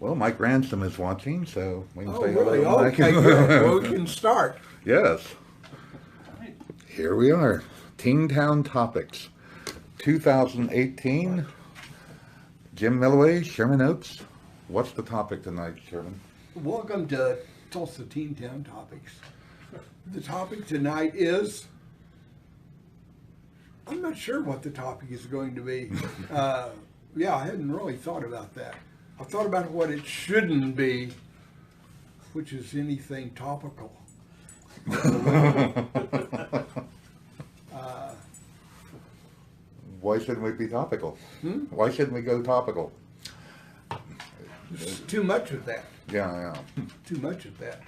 Well, my grandson is watching, so we can Oh, say really? hello. Okay, good. Well, we can start. Yes. Here we are. Teen Town Topics. 2018. Jim Millaway, Sherman Oaks. What's the topic tonight, Sherman? Welcome to Tulsa Teen Town Topics. The topic tonight is, I'm not sure what the topic is going to be. Yeah, I hadn't really thought about that. I thought about what it shouldn't be, which is anything topical. Why shouldn't we be topical? Why shouldn't we go topical? There's too much of that. Yeah. Too much of that.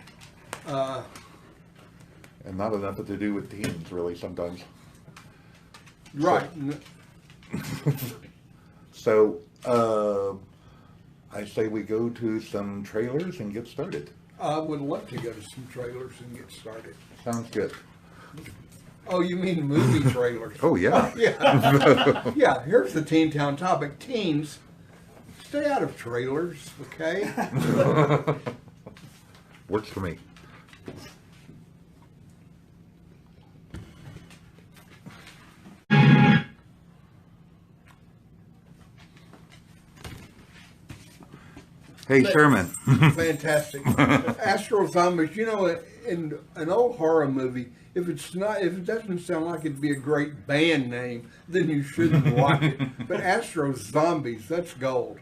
And not enough to do with teens, really, sometimes. Right. So, I say we go to some trailers and get started. I would love to go to some trailers and get started. Sounds good. Oh, you mean movie trailers? Oh, yeah. Yeah. Yeah, here's the Teen Town topic. Teens, stay out of trailers, okay? Works for me. Hey, Sherman. Fantastic. Astro Zombies, you know, in an old horror movie, if it doesn't sound like it'd be a great band name, then you shouldn't watch it. But Astro Zombies, that's gold.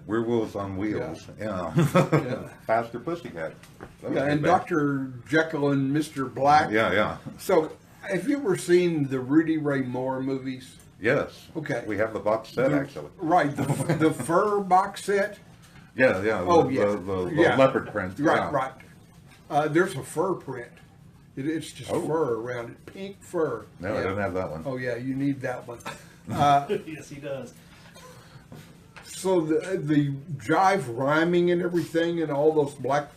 Werewolves on Wheels. Yeah. Yeah. Faster Pussycat. That was Yeah, a and good band. Dr. Jekyll and Mr. Black. Yeah. So, have you ever seen the Rudy Ray Moore movies? Yes. Okay. We have the box set, actually. Right, the fur box set. Yeah. Oh, the, yeah. The Yeah. leopard print. Right, yeah. right. There's a fur print. It's just fur around it, pink fur. No, yeah. I don't have that one. Oh yeah, you need that one. Yes, he does. So the jive rhyming and everything, and all those black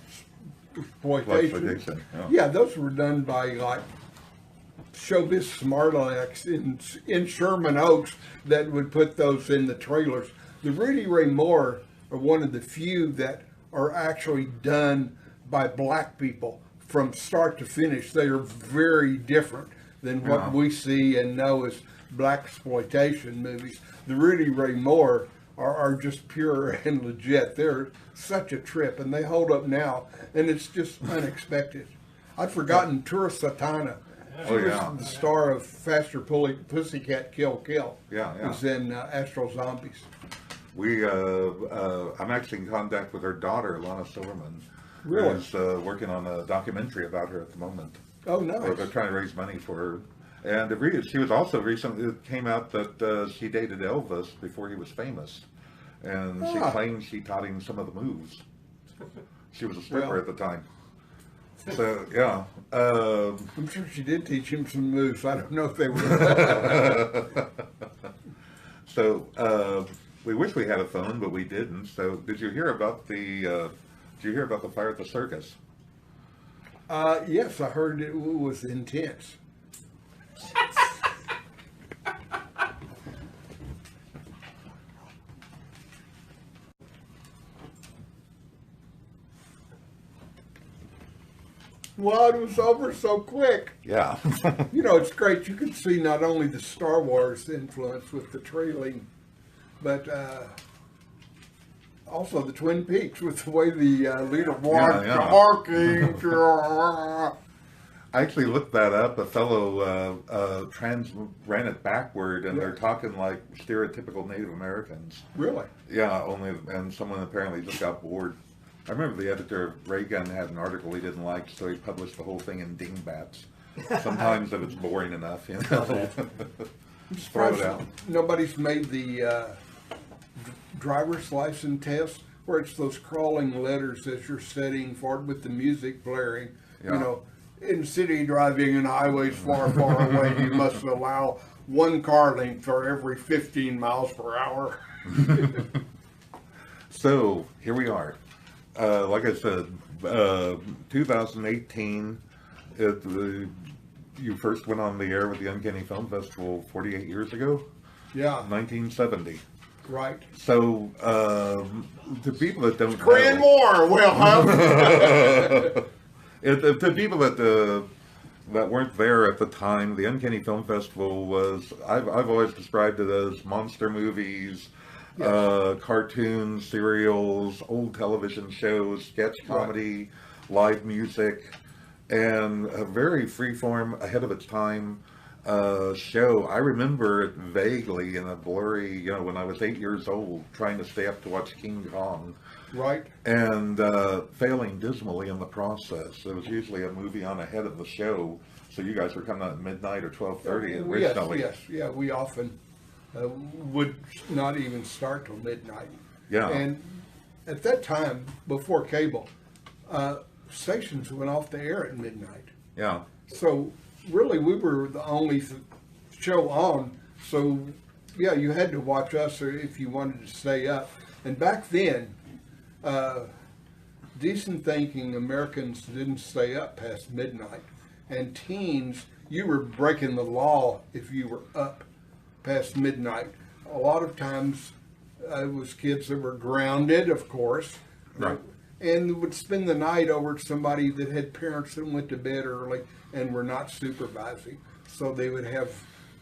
exploitation. Blaxploitation, yeah. Yeah, those were done by like showbiz smartalecks in Sherman Oaks that would put those in the trailers. The Rudy Ray Moore are one of the few that are actually done by black people from start to finish. They are very different than what Yeah. we see and know as black exploitation movies. The Rudy Ray Moore are just pure and legit. They're such a trip, and they hold up now, and it's just unexpected. I'd forgotten Tura Satana. She Oh, yeah. was the star of Faster Pussycat Kill Kill. Yeah. Was in Astro Zombies. I'm actually in contact with her daughter, Lana Silverman. Really? Who's working on a documentary about her at the moment. Oh, Or they're nice. trying to raise money for her. And she was also recently, it came out that she dated Elvis before he was famous. And she Ah. claims she taught him some of the moves. She was a stripper Well. at the time. So, yeah. I'm sure she did teach him some moves. I don't know if they were. So, we wish we had a phone, but we didn't. So, did you hear about the fire at the circus? Yes, I heard it was intense. Well, it was over so quick. Yeah. You know, it's great. You can see not only the Star Wars influence with the trailing, but also the Twin Peaks with the way the leader walked, yeah. barking. I actually looked that up. A fellow ran it backward, and they're talking like stereotypical Native Americans. Really? Yeah, and someone apparently just got bored. I remember the editor of Ray Gun had an article he didn't like, so he published the whole thing in dingbats. Sometimes if it's boring enough, you know. Just throw it out. Nobody's made the driver's license test where it's those crawling letters as you're sitting for it with the music blaring. Yeah. You know, in city driving and highways far, far away, you must allow one car length for every 15 miles per hour. So here we are. Like I said, 2018. You first went on the air with the Uncanny Film Festival 48 years ago, Yeah. 1970. Right. So, to people that don't Korean know, War, well, to people that weren't there at the time, the Uncanny Film Festival was, I've always described it as monster movies, cartoons, serials, old television shows, sketch comedy, live music, and a very freeform, ahead of its time show. I remember it vaguely in a blurry, when I was 8 years old, trying to stay up to watch King Kong. right. And failing dismally in the process. It was usually a movie on ahead of the show, so you guys were coming out at midnight or 12:30 originally. Yes, yeah, we often would not even start till midnight. Yeah. And at that time, before cable, stations went off the air at midnight. Yeah. So really, we were the only show on. So yeah, you had to watch us or if you wanted to stay up. And back then, decent thinking Americans didn't stay up past midnight. And teens, you were breaking the law if you were up past midnight. A lot of times it was kids that were grounded, of course. Right. And would spend the night over at somebody that had parents that went to bed early and were not supervising. So they would have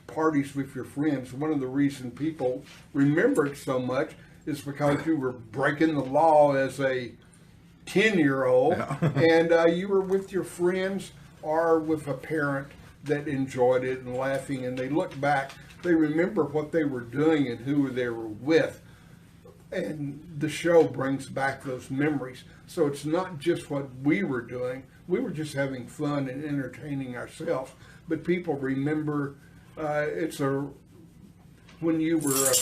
parties with your friends. One of the reasons people remember it so much is because you were breaking the law as a 10-year-old and you were with your friends or with a parent that enjoyed it and laughing, and they look back, they remember what they were doing and who they were with. And the show brings back those memories. So it's not just what we were doing. We were just having fun and entertaining ourselves. But people remember when you were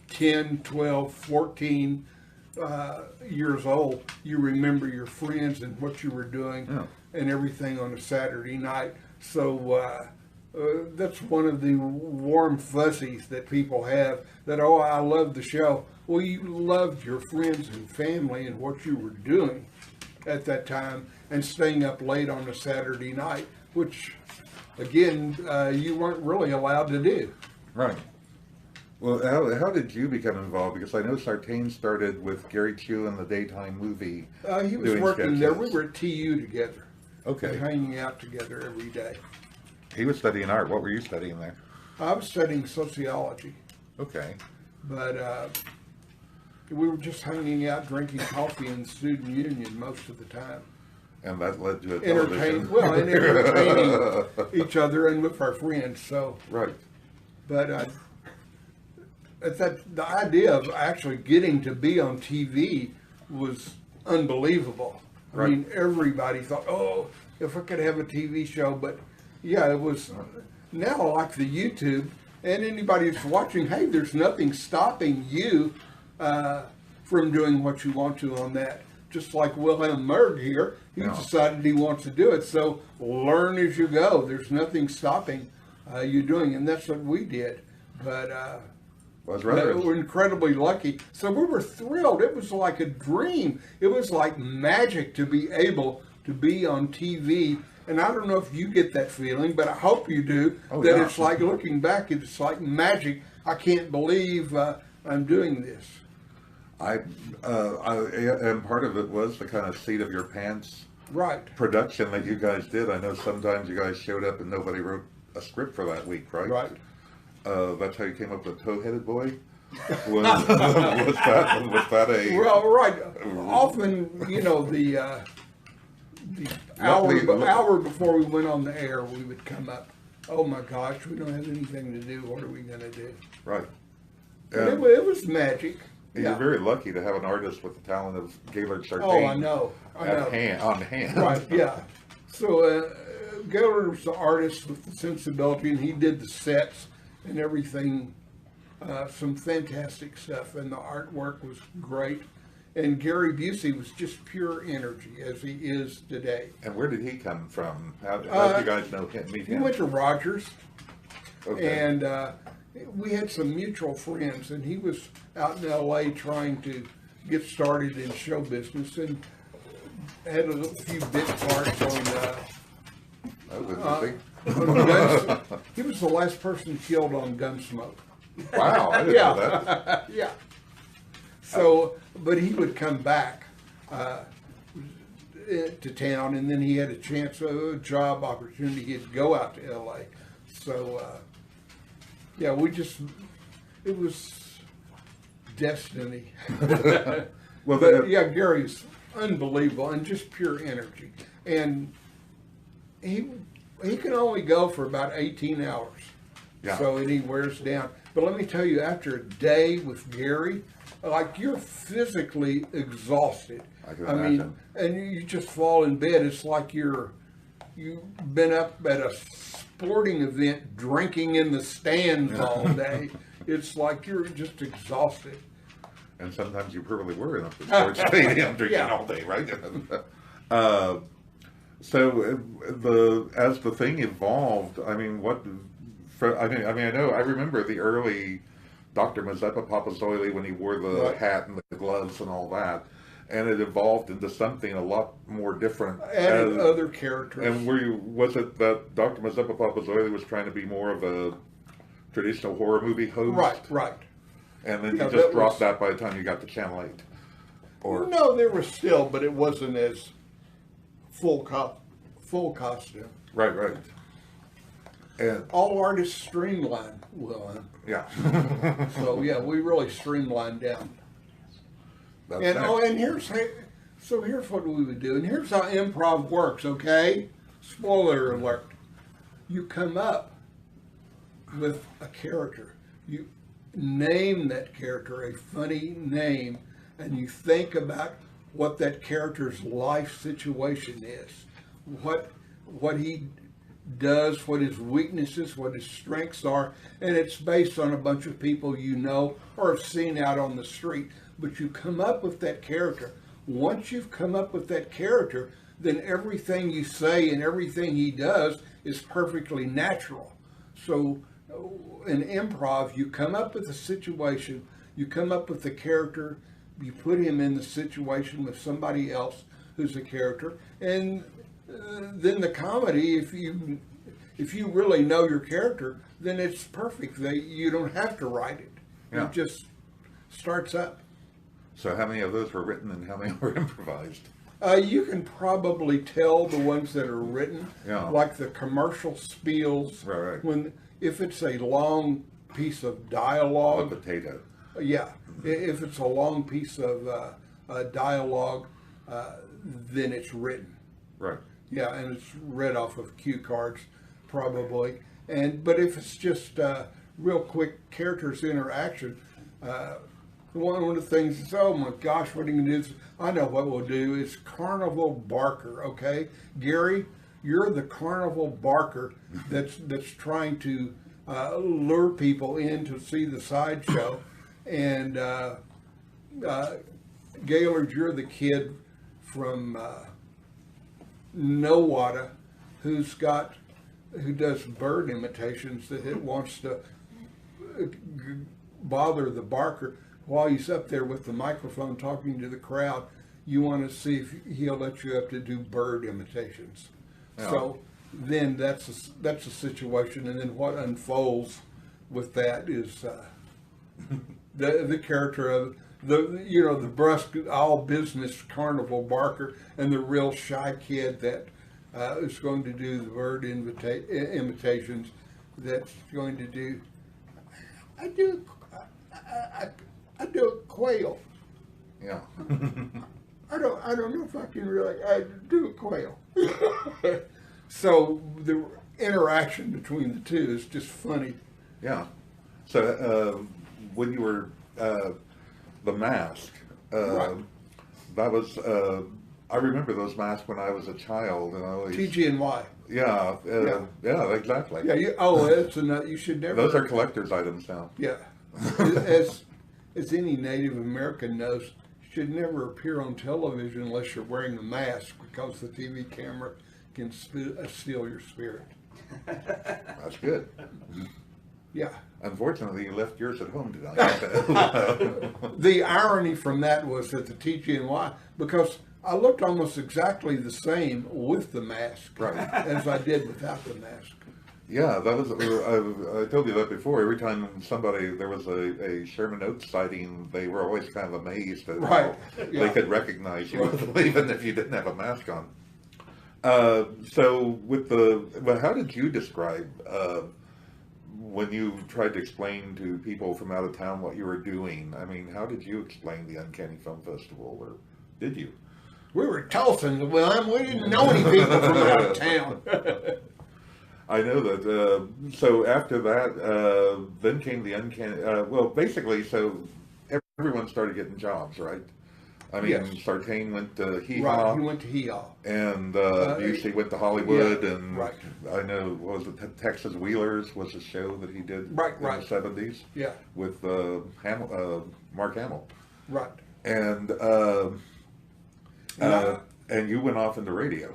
10, 12, 14 years old, you remember your friends and what you were doing and everything on a Saturday night. So that's one of the warm fuzzies that people have, that, oh, I love the show. Well, you loved your friends and family and what you were doing at that time and staying up late on a Saturday night, which, again, you weren't really allowed to do. Right. Well, how did you become involved? Because I know Sartain started with Gary Chu in the daytime movie. He was working there. We were at TU together. Okay. Hanging out together every day. He was studying art. What were you studying there? I was studying sociology. Okay. But we were just hanging out, drinking coffee in the student union most of the time. And that led to a television. And entertaining each other and with our friends. So. Right. But the idea of actually getting to be on TV was unbelievable. Right. I mean, everybody thought, oh, if I could have a TV show. But yeah, it was now like the YouTube, and anybody that's watching, hey, there's nothing stopping you from doing what you want to on that. Just like Wilhelm Merg here, he decided he wants to do it. So learn as you go. There's nothing stopping you doing, and that's what we did. But we're incredibly lucky. So we were thrilled. It was like a dream. It was like magic to be able to be on TV. And I don't know if you get that feeling, but I hope you do. It's like looking back, it's like magic. I can't believe I'm doing this. And part of it was the kind of seat of your pants production that you guys did. I know sometimes you guys showed up and nobody wrote a script for that week, right? Right. That's how you came up with Toe-Headed Boy? Was that a... Well, right. Often, the hour before we went on the air, we would come up, oh my gosh, we don't have anything to do. What are we going to do? Right. It was magic. You're very lucky to have an artist with the talent of Gailard Sartain. Oh, I know. On hand. Right, yeah. So Gailard was the artist with the sensibility, and he did the sets and everything, some fantastic stuff, and the artwork was great. And Gary Busey was just pure energy, as he is today. And where did he come from? How did you guys meet him? He went to Rogers, okay. And we had some mutual friends, and he was out in L.A. trying to get started in show business, and had a few bit parts on That was interesting. he was the last person killed on Gunsmoke. Wow, I didn't know that. Yeah. So, but he would come back to town, and then he had a chance, a job opportunity. He'd go out to L.A. So, yeah, it was destiny. Well, But yeah, Gary's unbelievable and just pure energy. And he can only go for about 18 hours. Yeah. So and he wears down. But let me tell you, after a day with Gary, like you're physically exhausted. I can mean, imagine. and you just fall in bed. It's like you've been up at a sporting event drinking in the stands all day. It's like you're just exhausted. And sometimes you probably were in a sports stadium drinking Yeah. all day, right? So as the thing evolved, I mean, I remember the early Dr. Mazeppa Papazoili when he wore the Right. hat and the gloves and all that, and it evolved into something a lot more different. Added other characters. And was it that Dr. Mazeppa Papazoili was trying to be more of a traditional horror movie host? Right. And then Yeah, you just that dropped was- that by the time you got to Channel 8. Or No, there was still, but it wasn't as full costume. right. And All artists streamline, Will. yeah. So yeah, we really streamlined down. That's And next. and here's what we would do, and here's how improv works. Okay, spoiler alert: you come up with a character, you name that character a funny name, and you think about what that character's life situation is, what he does, what his weaknesses, what his strengths are, and it's based on a bunch of people you know or have seen out on the street. But you come up with that character. Once you've come up with that character, then everything you say and everything he does is perfectly natural. So in improv, you come up with a situation, you come up with the character, you put him in the situation with somebody else who's a character, and then the comedy, if you really know your character, then it's perfect. You don't have to write it. Yeah. It just starts up. So how many of those were written and how many were improvised? You can probably tell the ones that are written, Yeah. like the commercial spiels. Right. If it's a long piece of A dialogue, potato. yeah. If it's a long piece of dialogue, then it's written. Right. Yeah, and it's read off of cue cards, probably. But if it's just real quick characters interaction, one of the things is, oh my gosh, what are you gonna do? I know what we'll do. It's carnival barker, okay? Gary, you're the carnival barker that's trying to lure people in to see the sideshow, and Gailard, you're the kid from Nowata who does bird imitations that it wants to bother the barker while he's up there with the microphone talking to the crowd. You want to see if he'll let you up to do bird imitations. Yeah. So then that's a situation, and then what unfolds with that is the character of the brusque all business carnival barker and the real shy kid that is going to do the bird imitations. That's going to do. I do a quail. Yeah. I don't know if I can really. I do a quail. So the interaction between the two is just funny. Yeah. So when you were the mask, Right. that was I remember those masks when I was a child, and I always TG&Y. yeah, yeah, exactly. Yeah. It's you should never. Those are collector's items now. Yeah. As any Native American knows, you should never appear on television unless you're wearing a mask, because the TV camera can steal your spirit. That's good. Yeah. Unfortunately, you left yours at home tonight. The irony from that was that the TG&Y, because I looked almost exactly the same with the mask Right. as I did without the mask. Yeah, that was. I told you that before. Every time there was a Sherman Oaks sighting, they were always kind of amazed at Right. how Yeah. they could recognize you, even if you didn't have a mask on. So, how did you describe when you tried to explain to people from out of town what you were doing? I mean, how did you explain the Uncanny Film Festival, or did you? We were Tulsa, well, we didn't know any people from out of town. I know that. So after that, then came the Uncanny. Well, basically, so everyone started getting jobs, right? I mean, Yes. Sartain went to Hee Right, Haw, he went to Hee-Haw. and Busey went to Hollywood, yeah, and right. I know, what was it, Texas Wheelers was a show that he did Right, in right. the 70s Yeah, with Mark Hamill. right. And Now- and you went off into radio.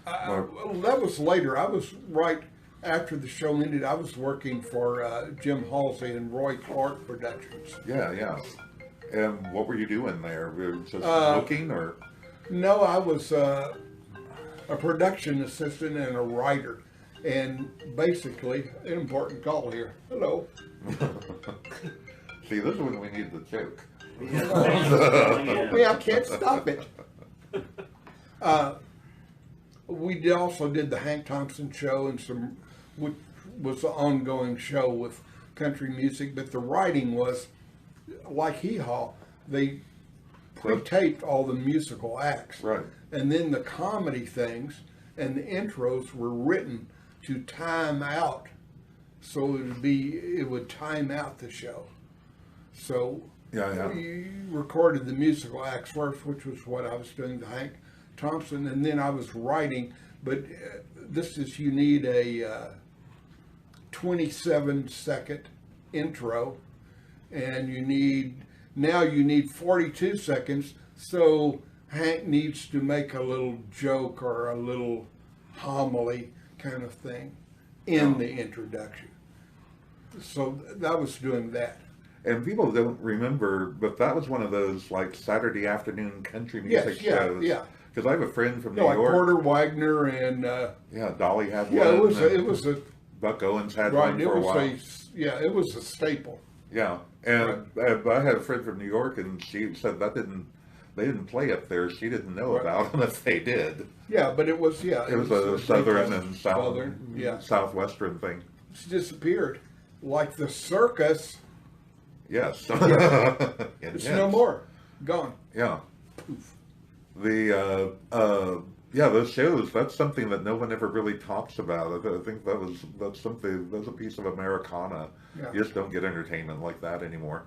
Well, that was later. I was right after the show ended. I was working for Jim Halsey and Roy Clark Productions. Yeah, yeah. And what were you doing there? Were you just looking, or? No, I was a production assistant and a writer. And basically, an important call here. Hello. See, this is when we need the joke. Yeah, I can't stop it. We also did the Hank Thompson show and which was an ongoing show with country music, but the writing was like Hee Haw. They pre-taped all the musical acts. Right. And then the comedy things and the intros were written to time out. So it would time out the show. So Yeah. we recorded the musical acts first, which was what I was doing, the Hank Thompson, and then I was writing. But you need a 27-second intro, and you need 42 seconds. So Hank needs to make a little joke or a little homily kind of thing in the introduction. So I was doing that. And people don't remember, but that was one of those like Saturday afternoon country music shows. Yeah. Because I have a friend from New Like York. Porter Wagner and Yeah, Dolly had yeah, one. it was a Buck Owens had right. one It for a was while. it was a staple. Yeah, and I had a friend from New York, and she said they didn't play up there. She didn't know Right. about them if they did. Yeah, but it was It was a southern and yeah. southwestern thing. It's disappeared, like the circus. Yes. It's no more, gone. Yeah. Those shows, that's something that no one ever really talks about. I think that's a piece of Americana. Yeah. You just don't get entertainment like that anymore.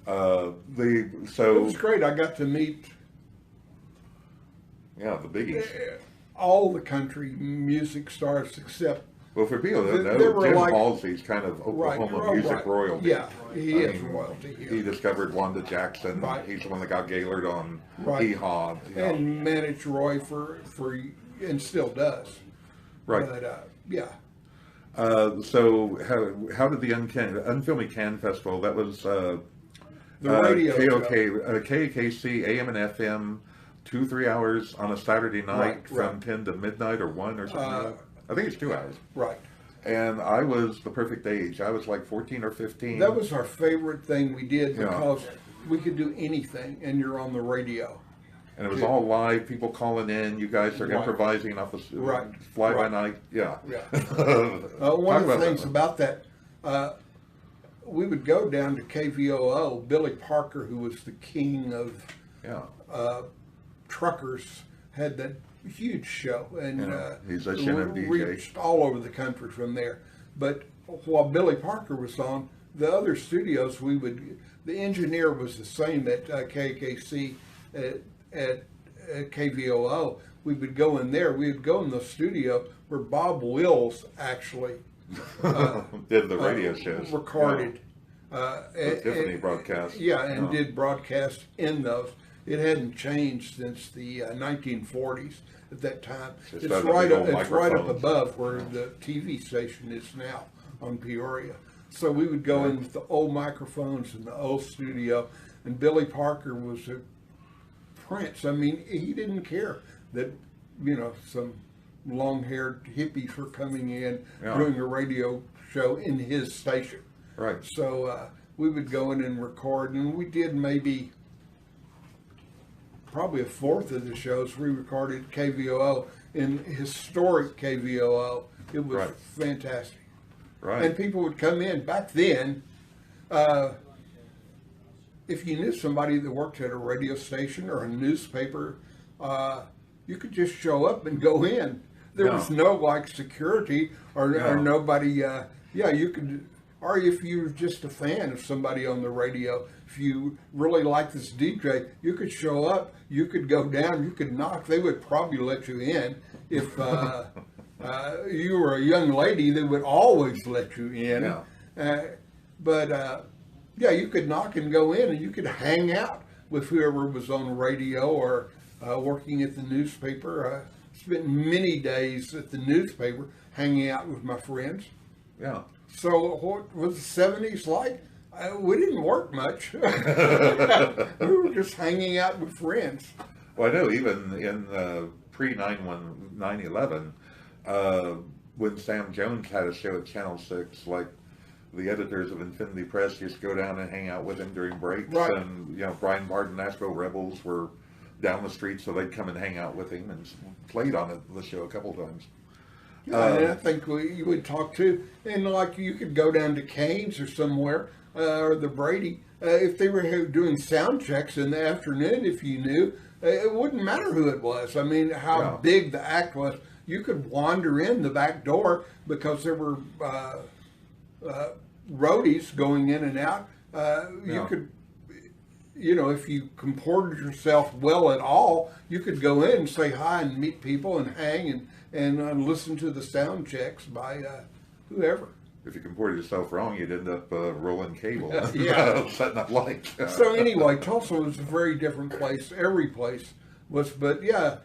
It was great. I got to meet the biggies. all the country music stars except Well, for people that They know, were Jim like- Halsey's kind of Oklahoma music right. royalty. Yeah, he I is mean, royalty here. He discovered Wanda Jackson. Right. He's the one that got Gailard on Right. Hee Haw. And managed Roy for and still does. Right. But yeah. So how did the Unfilmy Can Festival? That was The radio KOKI, AM and FM, 2-3 hours on a Saturday night Right, from right. 10 to midnight or 1 or something. Like that. I think it's 2 hours. Right. And I was the perfect age. I was like 14 or 15. That was our favorite thing we did Yeah. because we could do anything and you're on the radio. And it was all live, people calling in. You guys are Right. improvising off the Right. fly by Right. night. Yeah. Yeah. Talk One of the about things that. about that, we would go down to KVOO. Billy Parker, who was the king of Yeah. truckers, had that huge show, and Yeah, he's a Shannon DJ. reached all over the country from there. But while Billy Parker was on, the other studios the engineer was the same at KKC, at KVOO. We would go in there. We would go in the studio where Bob Wills actually Did the radio shows. recorded. The Tiffany broadcast. Yeah, and did broadcast in those. It hadn't changed since the 1940s at that time. Just It's had the right big up, old it's right up microphones. above where the TV station is now on Peoria. So we would go in with the old microphones in the old studio, and Billy Parker was a prince. I mean, he didn't care that, some long-haired hippies were coming in, Yeah. doing a radio show in his station. Right. So we would go in and record, and we did probably a fourth of the shows we recorded KVOO, in historic KVOO. It was Right. fantastic. Right. And people would come in. Back then, if you knew somebody that worked at a radio station or a newspaper, you could just show up and go in. There was no like security or nobody. You could. Or if you were just a fan of somebody on the radio, if you really liked this DJ, you could show up, you could go down, you could knock. They would probably let you in. If you were a young lady, they would always let you in. You could knock and go in, and you could hang out with whoever was on the radio or working at the newspaper. Spent many days at the newspaper hanging out with my friends. Yeah. So what was the 70s like? We didn't work much. We were just hanging out with friends. Well, I know even in pre-9/11, when Sam Jones had a show at Channel 6, like the editors of Infinity Press used to go down and hang out with him during breaks. Right. And, Brian Martin, Nashville Rebels were down the street, so they'd come and hang out with him and played on the show a couple times. And I think you would talk to, and like you could go down to Kane's or somewhere, or the Brady, if they were doing sound checks in the afternoon, if you knew, it wouldn't matter who it was. I mean, how big the act was. You could wander in the back door because there were roadies going in and out. You could, if you comported yourself well at all, you could go in and say hi and meet people and hang and listen to the sound checks by whoever. If you comported yourself wrong, you'd end up rolling cable, setting up lights. So anyway, Tulsa was a very different place. Every place was, but it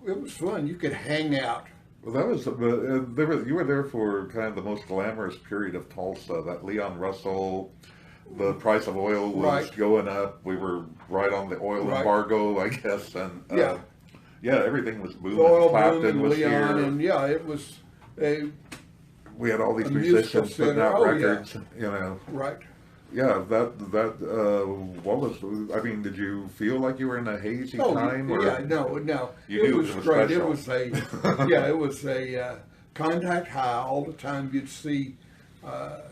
was fun. You could hang out. Well, that was you were there for kind of the most glamorous period of Tulsa. That Leon Russell, the price of oil was going up. We were right on the oil embargo, I guess, and everything was booming. Oil Clapton boom and was Leon, here. and it was we had all these a musicians putting out records. Right. Yeah, what was? I mean, did you feel like you were in a hazy time? Or No. You knew was it was great. special. It was a contact high all the time. You'd see. Bob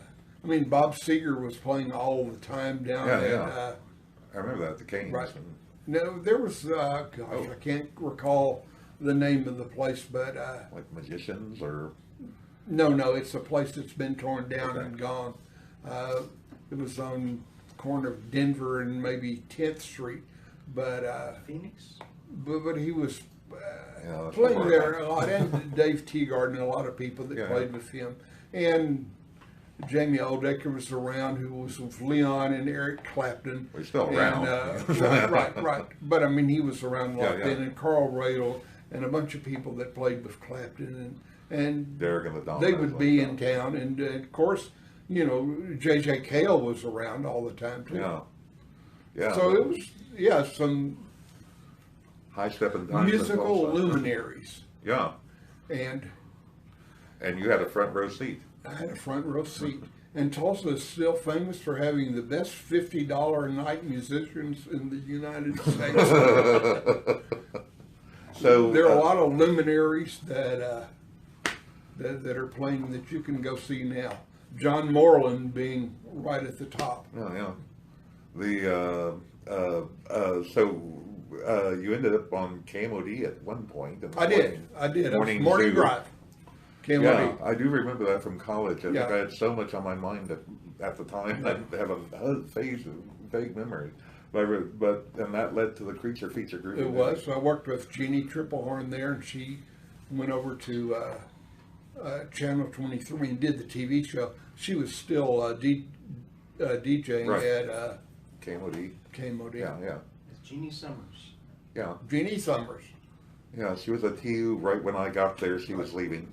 Seger was playing all the time down at. I remember that, the Canes. Right. No, there was. I can't recall the name of the place, but like Magicians or. No, it's a place that's been torn down and gone. It was on the corner of Denver and maybe 10th Street, but Phoenix. But he was playing there a lot, and Dave Teagard and a lot of people that played with him, and Jamie Aldecker was around, who was with Leon and Eric Clapton. Well, he's still around. Right. But I mean, he was around a lot then, and Carl Radel and a bunch of people that played with Clapton and Derek and the Don. they would be in town, and of course, J.J. Cale was around all the time too. Yeah. So it was some high stepping times. musical luminaries. Yeah. And you had a front row seat. I had a front row seat. And Tulsa is still famous for having the best $50 a night musicians in the United States. So there are a lot of luminaries that are playing that you can go see now. John Moreland being right at the top. Yeah. You ended up on KMOD at one point. I did. Morning Morning Zoo. Drive. KMOD. Yeah, I do remember that from college. I think Yeah. I had so much on my mind at the time. I have a vague memory. And that led to the Creature feature group. It was. I worked with Jeannie Triplehorn there, and she went over to Channel 23 and did the TV show. She was still DJing at KMOD. KMOD. Yeah. It's Jeannie Summers. Yeah. Jeannie Summers. Yeah, she was at TU right when I got there. She was leaving.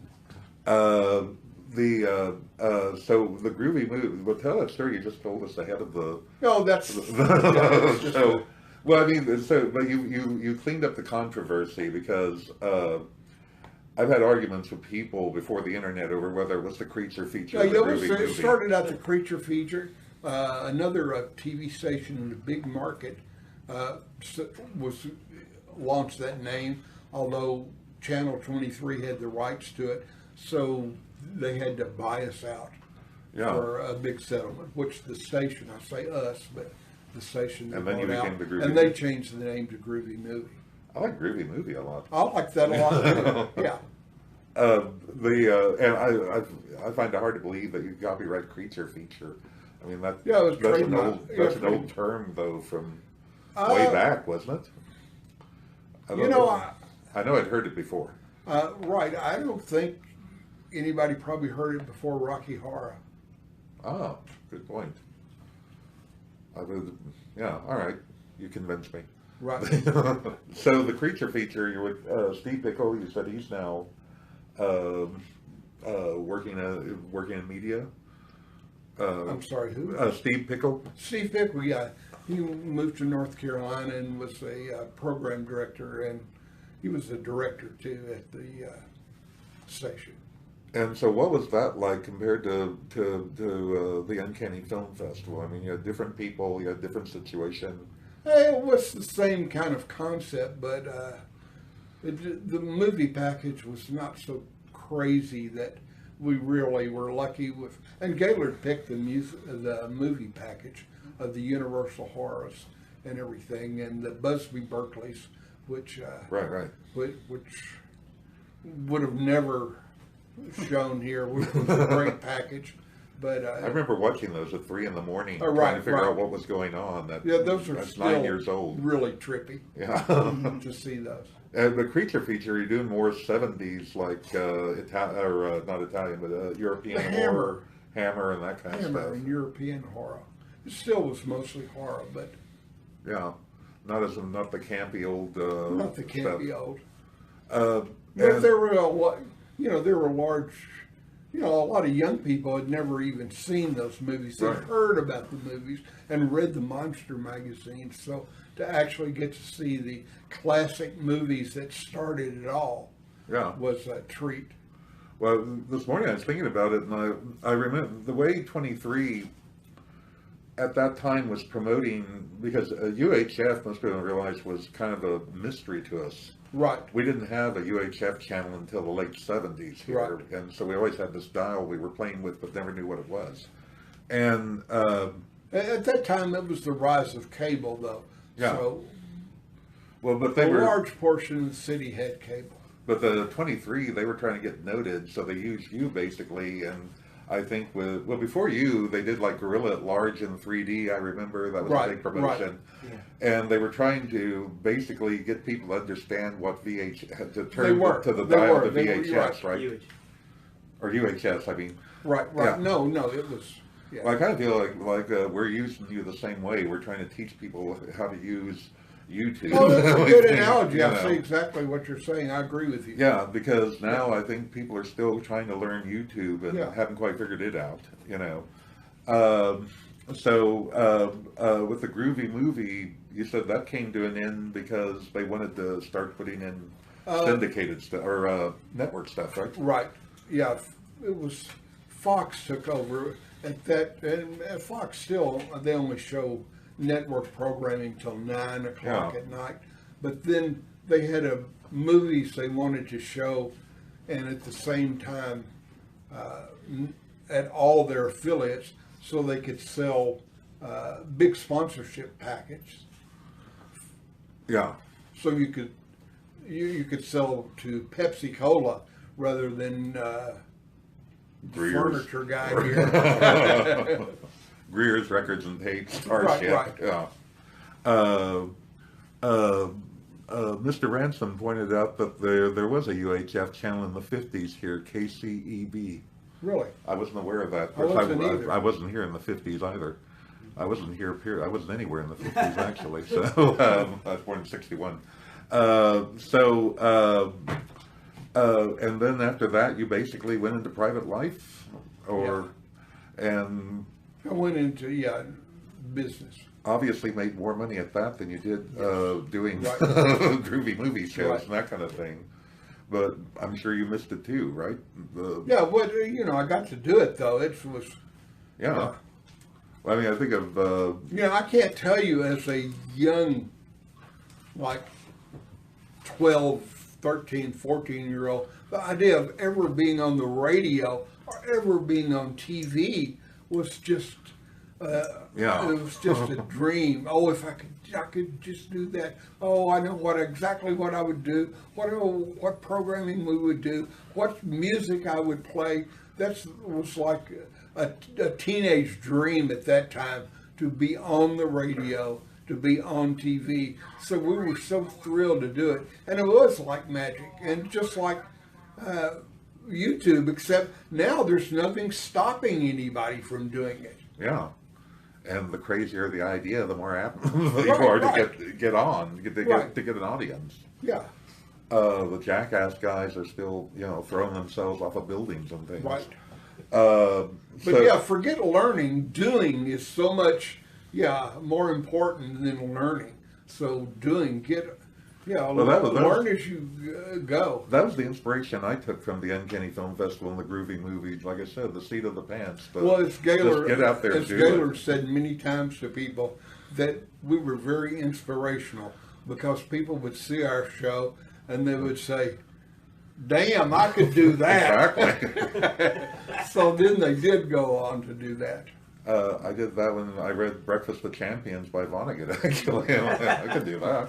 So the Groovy Movie. Well, tell that story you just told us ahead of the. No, that's. Well, I mean, but you cleaned up the controversy because I've had arguments with people before the internet over whether it was the creature feature Yeah, or the Groovy it Movie. started out the creature feature. Another TV station in the big market was launched that name, although Channel 23 had the rights to it, so they had to buy us out for a big settlement, which the station, I say us, but the station And then you bought became out, the Groovy and they Movie. changed the name to Groovy Movie. I like Groovy Movie a lot. I like that a lot too. Yeah. I find it hard to believe that you copyright creature feature. I mean Yeah, it was that's an trademark. old Yeah, that's an old trademark. term though from way back, wasn't it? I You don't know, I know I'd heard it before. right, I don't think anybody probably heard it before Rocky Horror. Oh, good point. I would, yeah, all right. You convinced me. Right. So the creature feature, you're with Steve Pickle. You said he's now working in media. I'm sorry, who? Steve Pickle. Steve Pickle, yeah. He moved to North Carolina and was a program director, and he was a director too at the station. And so, what was that like compared to the Uncanny Film Festival? I mean, you had different people, you had different situation. It was the same kind of concept, but the movie package was not so crazy that we really were lucky with. And Gailard picked the movie package of the Universal horrors and everything, and the Busby Berkeley's, which Right. which would have never shown here, which was a great package. But I remember watching those at 3 a.m, trying right, to figure right. out what was going on. those are That's still 9 years old. really trippy. Yeah. To see those. And the creature feature, you're doing more 70s, like not Italian, but European The Hammer. horror, Hammer, and that kind of Hammer stuff. and European horror. It still was mostly horror, but Yeah, not the campy old not the campy stuff. old. And- But there were a lot, there were large, a lot of young people had never even seen those movies. They'd Right. heard about the movies and read the monster magazines. So to actually get to see the classic movies that started it all Yeah. was a treat. Well, this morning I was thinking about it, and I remember the way 23 at that time was promoting, because UHF, most people don't realize, was kind of a mystery to us. Right. We didn't have a UHF channel until the late 70s here, Right. and so we always had this dial we were playing with, but never knew what it was. And At that time, it was the rise of cable, though. Yeah. So well, but a they were, large portion of the city had cable. but the 23, they were trying to get noted, so they used you basically, and I think before you, they did like Gorilla at Large in 3D. I remember that was Right, a big promotion, and they were trying to basically get people to understand what to turn to the dial to VHS, right? Huge. Or UHS, I mean. Right. Yeah. No, it was. Yeah. Well, I kind of feel like we're using you the same way. We're trying to teach people how to use YouTube. Well, that's a good You analogy. know. I see exactly what you're saying. I agree with you. Yeah, because now I think people are still trying to learn YouTube and Yeah. haven't quite figured it out, So with the Groovy Movie, you said that came to an end because they wanted to start putting in syndicated stuff or network stuff, right? Right. Yeah. It was Fox took over at that, and Fox still, they only show network programming till 9 o'clock Yeah. at night. But then they had movies they wanted to show, and at the same time, at all their affiliates, so they could sell big sponsorship package. Yeah. So you could sell to Pepsi Cola rather than Greer's. furniture guy here. Greer's Records and Tapes, Starship. Right. Yeah. Mr. Ransom pointed out that there was a UHF channel in the 50s here, KCEB. Really? I wasn't aware of that. I wasn't either. I wasn't here in the 50s either. I wasn't here, period. I wasn't anywhere in the 50s, actually. So I was born in 61. And then after that, you basically went into private life? And I went into, business. obviously made more money at that than you did doing Right. Groovy Movie shows Right. and that kind of thing. but I'm sure you missed it too, right? Yeah, but I got to do it though. It was. Yeah. Well, I mean, I think of. I can't tell you as a young, like 12, 13, 14-year-old, the idea of ever being on the radio or ever being on TV was just. Yeah. It was just a dream. Oh, if I could just do that. Oh, I know exactly what I would do. What programming we would do. What music I would play. That was like a teenage dream at that time, to be on the radio, to be on TV. So we were so thrilled to do it, and it was like magic, and just like YouTube, except now there's nothing stopping anybody from doing it. Yeah. And the crazier the idea, the more apt you are to get on, to get an audience. Yeah. The Jackass guys are still, throwing themselves off of buildings and things. Right. But forget learning. Doing is so much, more important than learning. So doing, learn as you go. That was the inspiration I took from the Uncanny Film Festival and the Groovy Movie. Like I said, the seat of the pants. But As Gailard, just get out there and do it. Gailard said many times to people, that we were very inspirational, because people would see our show and they would say, damn, I could do that. Exactly. So then they did go on to do that. I did that when I read Breakfast with Champions by Vonnegut, actually. I could do that.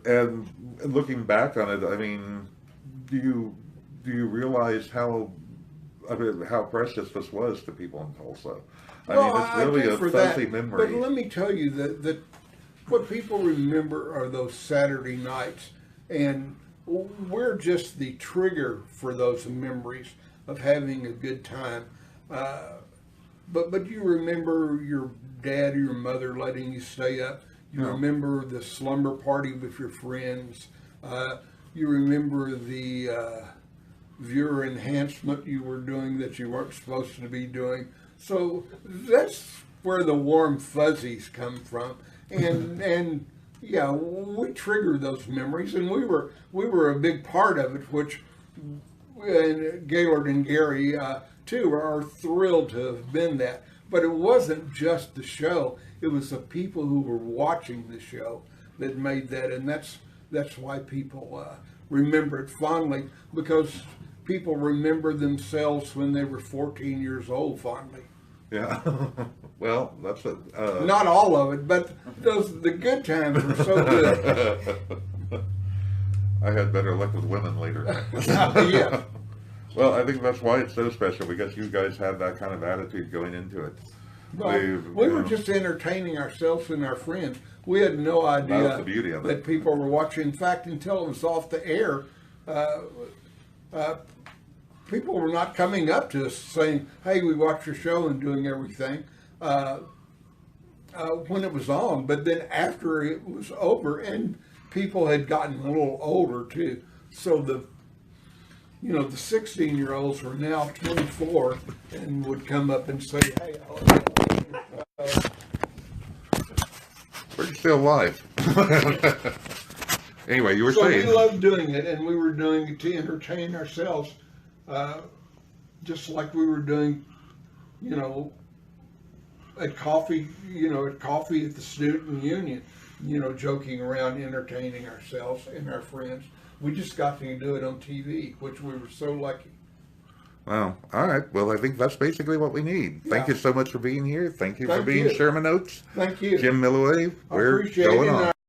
And looking back on it, I mean, do you realize how precious this was to people in Tulsa? I mean, it's really a fuzzy memory. But let me tell you that what people remember are those Saturday nights, and we're just the trigger for those memories of having a good time. But you remember your dad or your mother letting you stay up. You remember the slumber party with your friends. You remember the viewer enhancement you were doing that you weren't supposed to be doing. So that's where the warm fuzzies come from. And we trigger those memories, and we were a big part of it, which. And Gailard and Gary, too, are thrilled to have been that. But it wasn't just the show. It was the people who were watching the show that made that. And that's why people remember it fondly, because people remember themselves when they were 14 years old fondly. Yeah. Well, that's it. Not all of it, but the good times were so good. I had better luck with women later. Yeah. Well, I think that's why it's so special, because you guys had that kind of attitude going into it. Well, we were just entertaining ourselves and our friends. We had no idea That was the beauty of it. that people were watching. In fact, until it was off the air, people were not coming up to us saying, hey, we watched your show, and doing everything when it was on. But then after it was over, and people had gotten a little older too, so the 16-year-olds were now 24 and would come up and say, hey, We're still alive. Anyway, you were saying. So we loved doing it, and we were doing it to entertain ourselves, just like we were doing, at coffee at the student union, joking around, entertaining ourselves and our friends. We just got to do it on TV, which we were so lucky. Wow. All right. Well, I think that's basically what we need. Thank you so much for being here. Thank you for Thank being you. Sherman Oaks. Thank you. Jim Millaway. I We're appreciate going it. on.